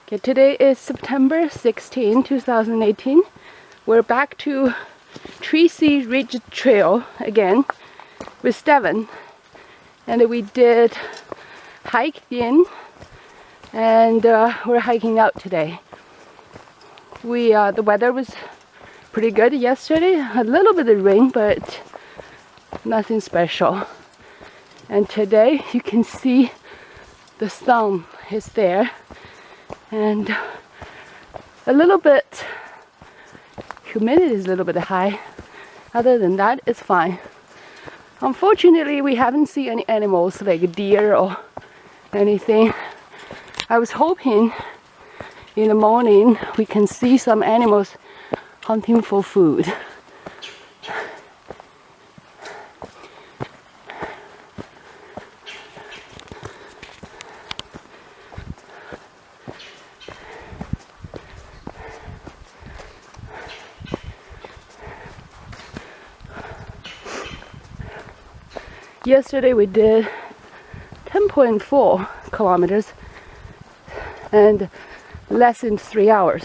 Okay, today is September 16, 2018. We're back to Tracy Ridge Trail again with Devon. And we did hike in and we're hiking out today. The weather was pretty good yesterday. A little bit of rain, but nothing special. And today you can see the sun is there. And a little bit, humidity is a little bit high. Other than that, it's fine. Unfortunately, we haven't seen any animals like deer or anything. I was hoping in the morning we can see some animals hunting for food. Yesterday we did 10.4 kilometers and less than 3 hours,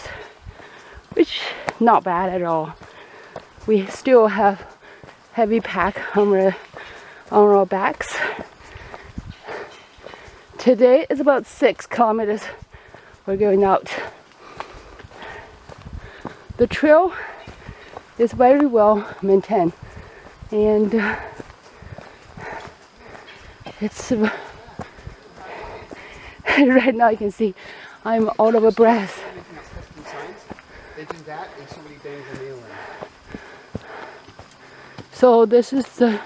which not bad at all. We still have heavy pack on our backs. Today is about 6 kilometers we're going out. The trail is very well maintained, and it's right now you can see I'm all of a breath. So this is the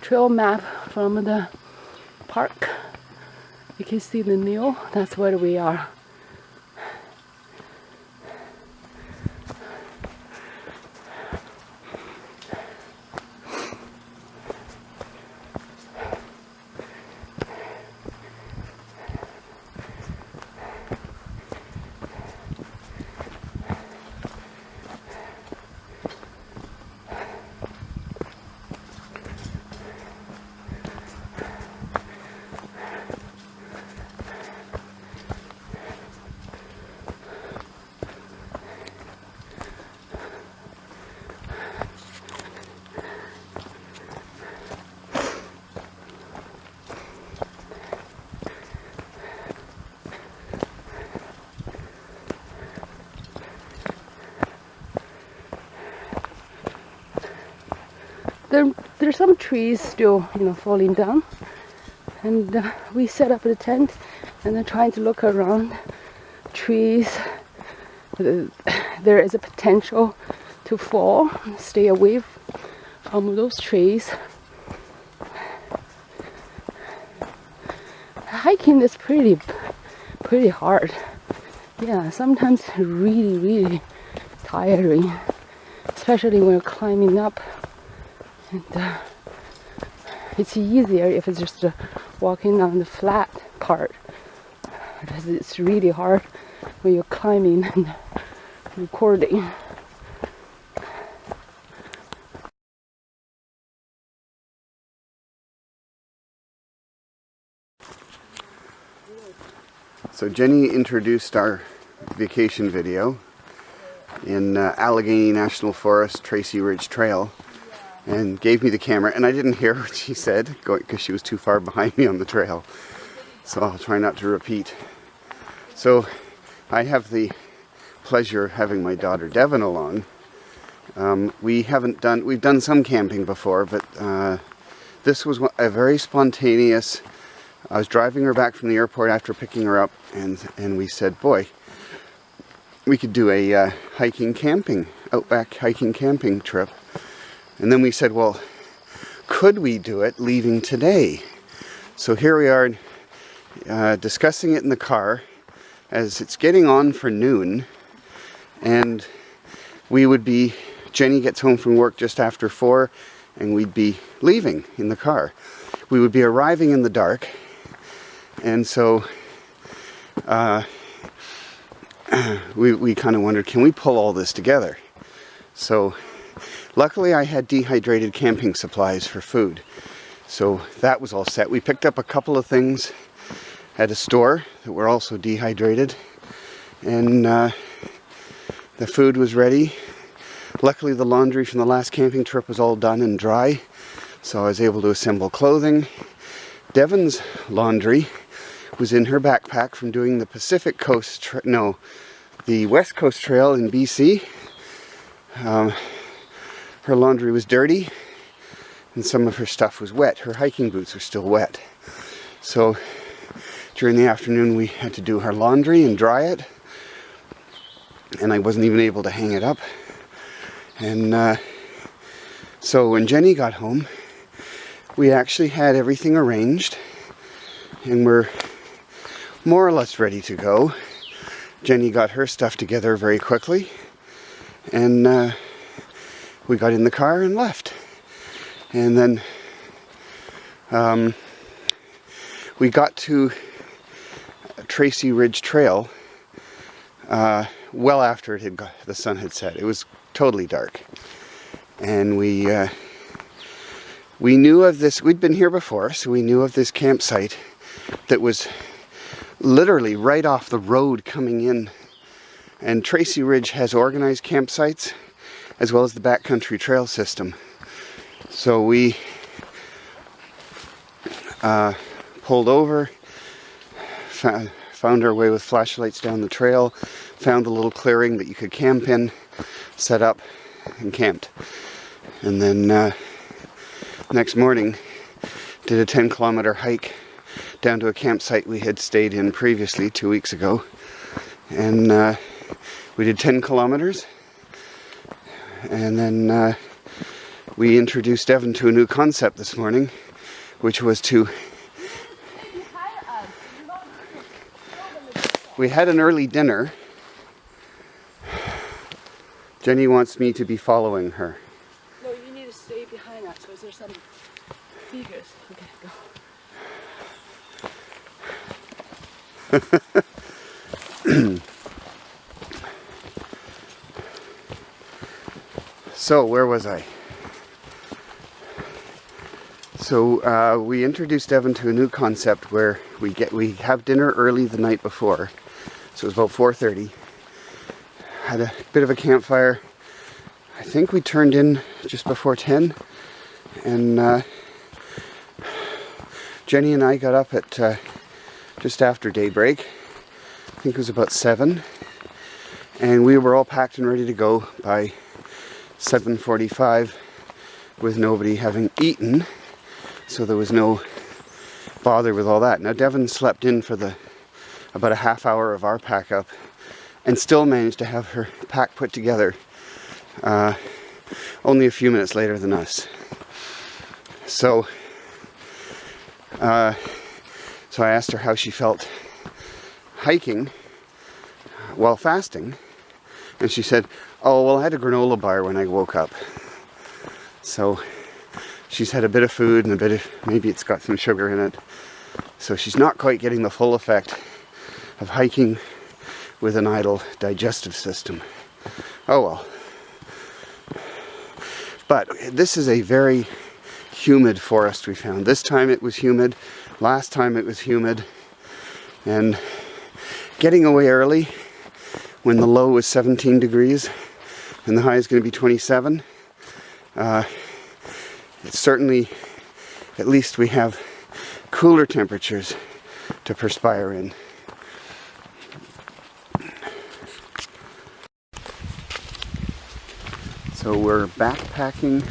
trail map from the park. You can see the Nile. That's where we are. There's some trees still, falling down, and we set up the tent and then trying to look around trees. There is a potential to fall. Stay away from those trees. Hiking is pretty hard. Yeah, sometimes really tiring, especially when you're climbing up. And it's easier if it's just walking on the flat part, because it's really hard when you're climbing and recording. So Jenny introduced our vacation video in Alleghaney National Forest, Tracy Ridge Trail, and gave me the camera, and I didn't hear what she said because she was too far behind me on the trail, so I'll try not to repeat. So I have the pleasure of having my daughter Devon along. We've done some camping before, but this was a very spontaneous. I was driving her back from the airport after picking her up, and we said, boy, we could do a outback hiking camping trip. And then we said, well, could we do it leaving today? So here we are discussing it in the car as it's getting on for noon, and Jenny gets home from work just after 4, and we'd be leaving in the car. We would be arriving in the dark, and so we kind of wondered, can we pull all this together? So luckily I had dehydrated camping supplies for food, so that was all set. We picked up a couple of things at a store that were also dehydrated, and the food was ready. Luckily the laundry from the last camping trip was all done and dry, so I was able to assemble clothing. Devon's laundry was in her backpack from doing the Pacific Coast, the West Coast Trail in BC. Her laundry was dirty and some of her stuff was wet. Her hiking boots were still wet. So during the afternoon we had to do her laundry and dry it, and I wasn't even able to hang it up. And so when Jenny got home, we actually had everything arranged and we're more or less ready to go. Jenny got her stuff together very quickly, and we got in the car and left. And then we got to Tracy Ridge Trail well after the sun had set. It was totally dark, and we knew of this. We'd been here before, so we knew of this campsite that was literally right off the road coming in. And Tracy Ridge has organized campsites as well as the backcountry trail system. So we pulled over, found our way with flashlights down the trail, found the little clearing that you could camp in, set up and camped. And then next morning did a 10-kilometer hike down to a campsite we had stayed in previously 2 weeks ago. And we did 10 kilometers. And then we introduced Devon to a new concept this morning, which was we had an early dinner. Jenny wants me to be following her. No, you need to stay behind us because there's some figures. Okay, go. So, where was I? So, we introduced Devon to a new concept where we have dinner early the night before. So it was about 4:30. Had a bit of a campfire. I think we turned in just before 10. And Jenny and I got up at just after daybreak. I think it was about 7. And we were all packed and ready to go by 7:45 with nobody having eaten. So there was no bother with all that. Now Devon slept in for about a half hour of our pack up and still managed to have her pack put together only a few minutes later than us. So I asked her how she felt hiking while fasting, and she said, "Oh, well, I had a granola bar when I woke up." So she's had a bit of food and maybe it's got some sugar in it. So she's not quite getting the full effect of hiking with an idle digestive system. Oh well. But this is a very humid forest we found. This time it was humid. Last time it was humid. And getting away early when the low was 17 degrees and the high is going to be 27, it's certainly, at least we have cooler temperatures to perspire in. So we're backpacking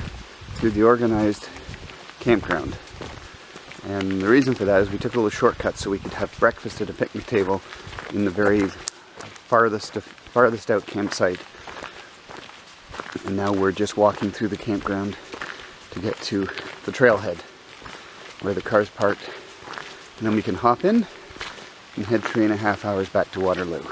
through the organized campground. And the reason for that is we took a little shortcut so we could have breakfast at a picnic table in the very farthest out campsite. And now we're just walking through the campground to get to the trailhead where the car's parked. And then we can hop in and head 3.5 hours back to Waterloo.